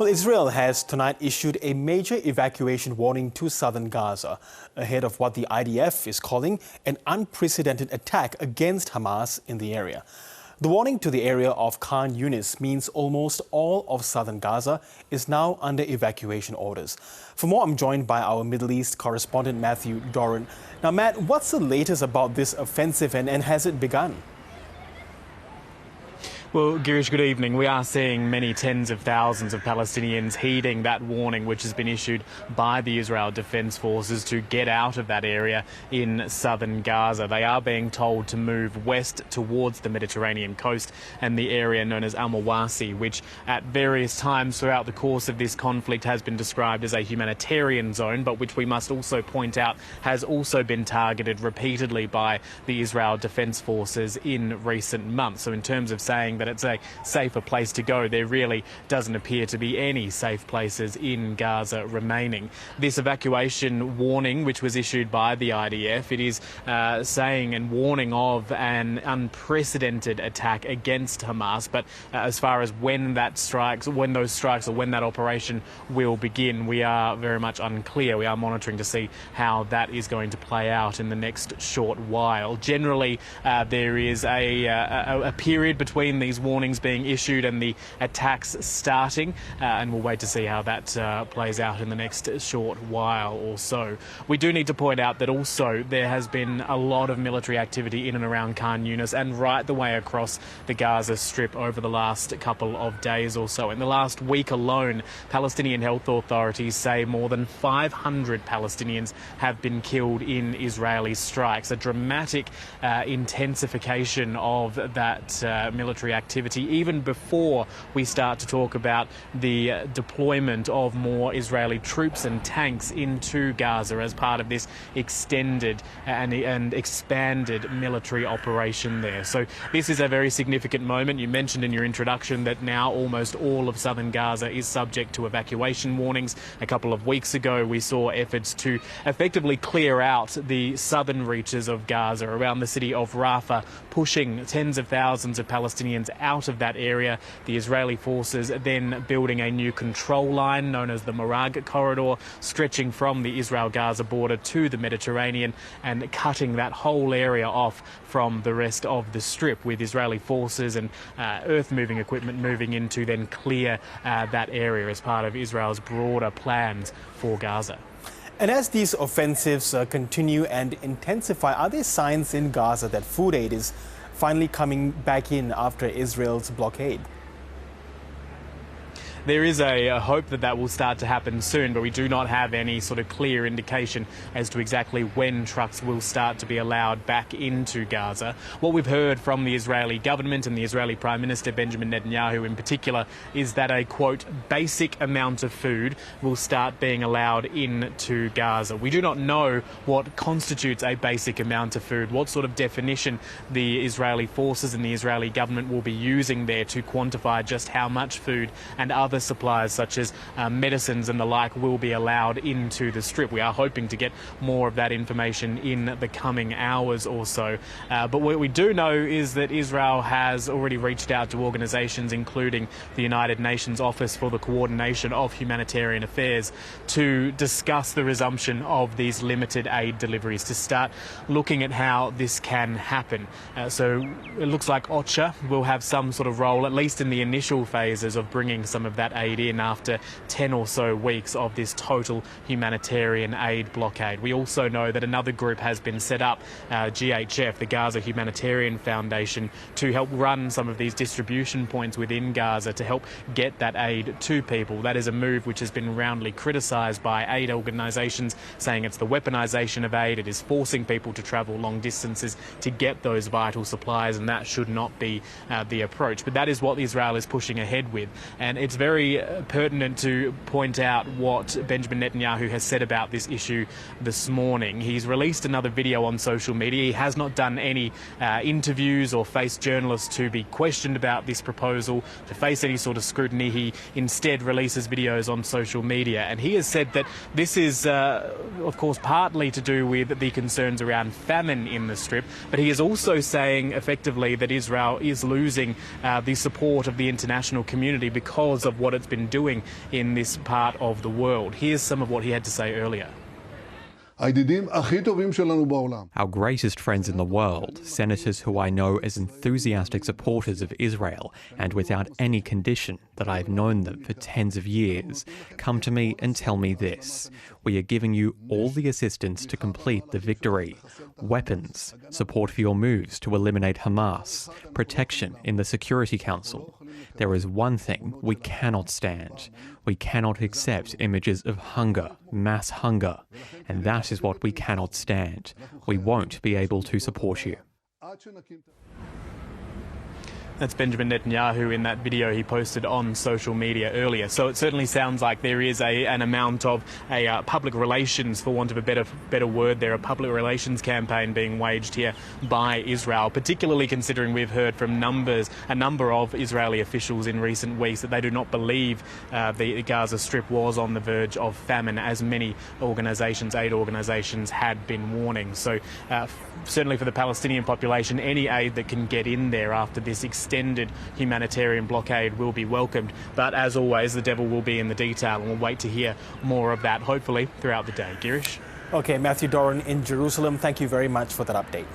Well, Israel has tonight issued a major evacuation warning to southern Gaza ahead of what the IDF is calling an unprecedented attack against Hamas in the area. The warning to the area of Khan Younis means almost all of southern Gaza is now under evacuation orders. For more, I'm joined by our Middle East correspondent Matt Doran. Now, Matt, what's the latest about this offensive and has it begun? Well, Girish, good evening. We are seeing many tens of thousands of Palestinians heeding that warning which has been issued by the Israel Defense Forces to get out of that area in southern Gaza. They are being told to move west towards the Mediterranean coast and the area known as Al-Mawasi, which at various times throughout the course of this conflict has been described as a humanitarian zone, but which we must also point out has also been targeted repeatedly by the Israel Defense Forces in recent months. So in terms of saying that it's a safer place to go, there really doesn't appear to be any safe places in Gaza remaining. This evacuation warning, which was issued by the IDF, it is saying and warning of an unprecedented attack against Hamas. But as far as when those strikes or when that operation will begin, we are very much unclear. We are monitoring to see how that is going to play out in the next short while. Generally, there is a period between these warnings being issued and the attacks starting, and we'll wait to see how that plays out in the next short while or so. We do need to point out that also there has been a lot of military activity in and around Khan Younis and right the way across the Gaza Strip over the last couple of days or so. In the last week alone, Palestinian health authorities say more than 500 Palestinians have been killed in Israeli strikes, a dramatic intensification of that military activity, even before we start to talk about the deployment of more Israeli troops and tanks into Gaza as part of this extended and expanded military operation there. So this is a very significant moment. You mentioned in your introduction that now almost all of southern Gaza is subject to evacuation warnings. A couple of weeks ago, we saw efforts to effectively clear out the southern reaches of Gaza around the city of Rafah, pushing tens of thousands of Palestinians out of that area. The Israeli forces then building a new control line known as the Marag corridor, stretching from the Israel-Gaza border to the Mediterranean and cutting that whole area off from the rest of the strip, with Israeli forces and earth-moving equipment moving in to then clear that area as part of Israel's broader plans for Gaza. And as these offensives continue and intensify, are there signs in Gaza that food aid is finally coming back in after Israel's blockade? There is a hope that that will start to happen soon, but we do not have any sort of clear indication as to exactly when trucks will start to be allowed back into Gaza. What we've heard from the Israeli government and the Israeli Prime Minister Benjamin Netanyahu in particular is that a, quote, basic amount of food will start being allowed into Gaza. We do not know what constitutes a basic amount of food, what sort of definition the Israeli forces and the Israeli government will be using there to quantify just how much food and other supplies such as medicines and the like will be allowed into the strip. We are hoping to get more of that information in the coming hours or so. But what we do know is that Israel has already reached out to organisations including the United Nations Office for the Coordination of Humanitarian Affairs to discuss the resumption of these limited aid deliveries, to start looking at how this can happen. So it looks like OCHA will have some sort of role, at least in the initial phases, of bringing some of that aid in after 10 or so weeks of this total humanitarian aid blockade. We also know that another group has been set up, GHF, the Gaza Humanitarian Foundation, to help run some of these distribution points within Gaza to help get that aid to people. That is a move which has been roundly criticised by aid organisations, saying it's the weaponisation of aid, it is forcing people to travel long distances to get those vital supplies, and that should not be the approach. But that is what Israel is pushing ahead with, and it's very pertinent to point out what Benjamin Netanyahu has said about this issue this morning. He's released another video on social media. He has not done any interviews or faced journalists to be questioned about this proposal, to face any sort of scrutiny. He instead releases videos on social media, and he has said that this is, of course, partly to do with the concerns around famine in the Strip, but he is also saying effectively that Israel is losing the support of the international community because of what it's been doing in this part of the world. Here's some of what he had to say earlier. Our greatest friends in the world, senators who I know as enthusiastic supporters of Israel and without any condition that I have known them for tens of years, come to me and tell me this: we are giving you all the assistance to complete the victory. Weapons, support for your moves to eliminate Hamas, protection in the Security Council. There is one thing we cannot stand. We cannot accept images of hunger, mass hunger, and that is what we cannot stand. We won't be able to support you. That's Benjamin Netanyahu in that video he posted on social media earlier. So it certainly sounds like there is an amount of a public relations, for want of a better word there, a public relations campaign being waged here by Israel, particularly considering we've heard from a number of Israeli officials in recent weeks that they do not believe the Gaza Strip was on the verge of famine, as many aid organisations had been warning. So certainly for the Palestinian population, any aid that can get in there after this extended humanitarian blockade will be welcomed. But as always, the devil will be in the detail, and we'll wait to hear more of that, hopefully, throughout the day. Girish? Okay, Matthew Doran in Jerusalem, thank you very much for that update.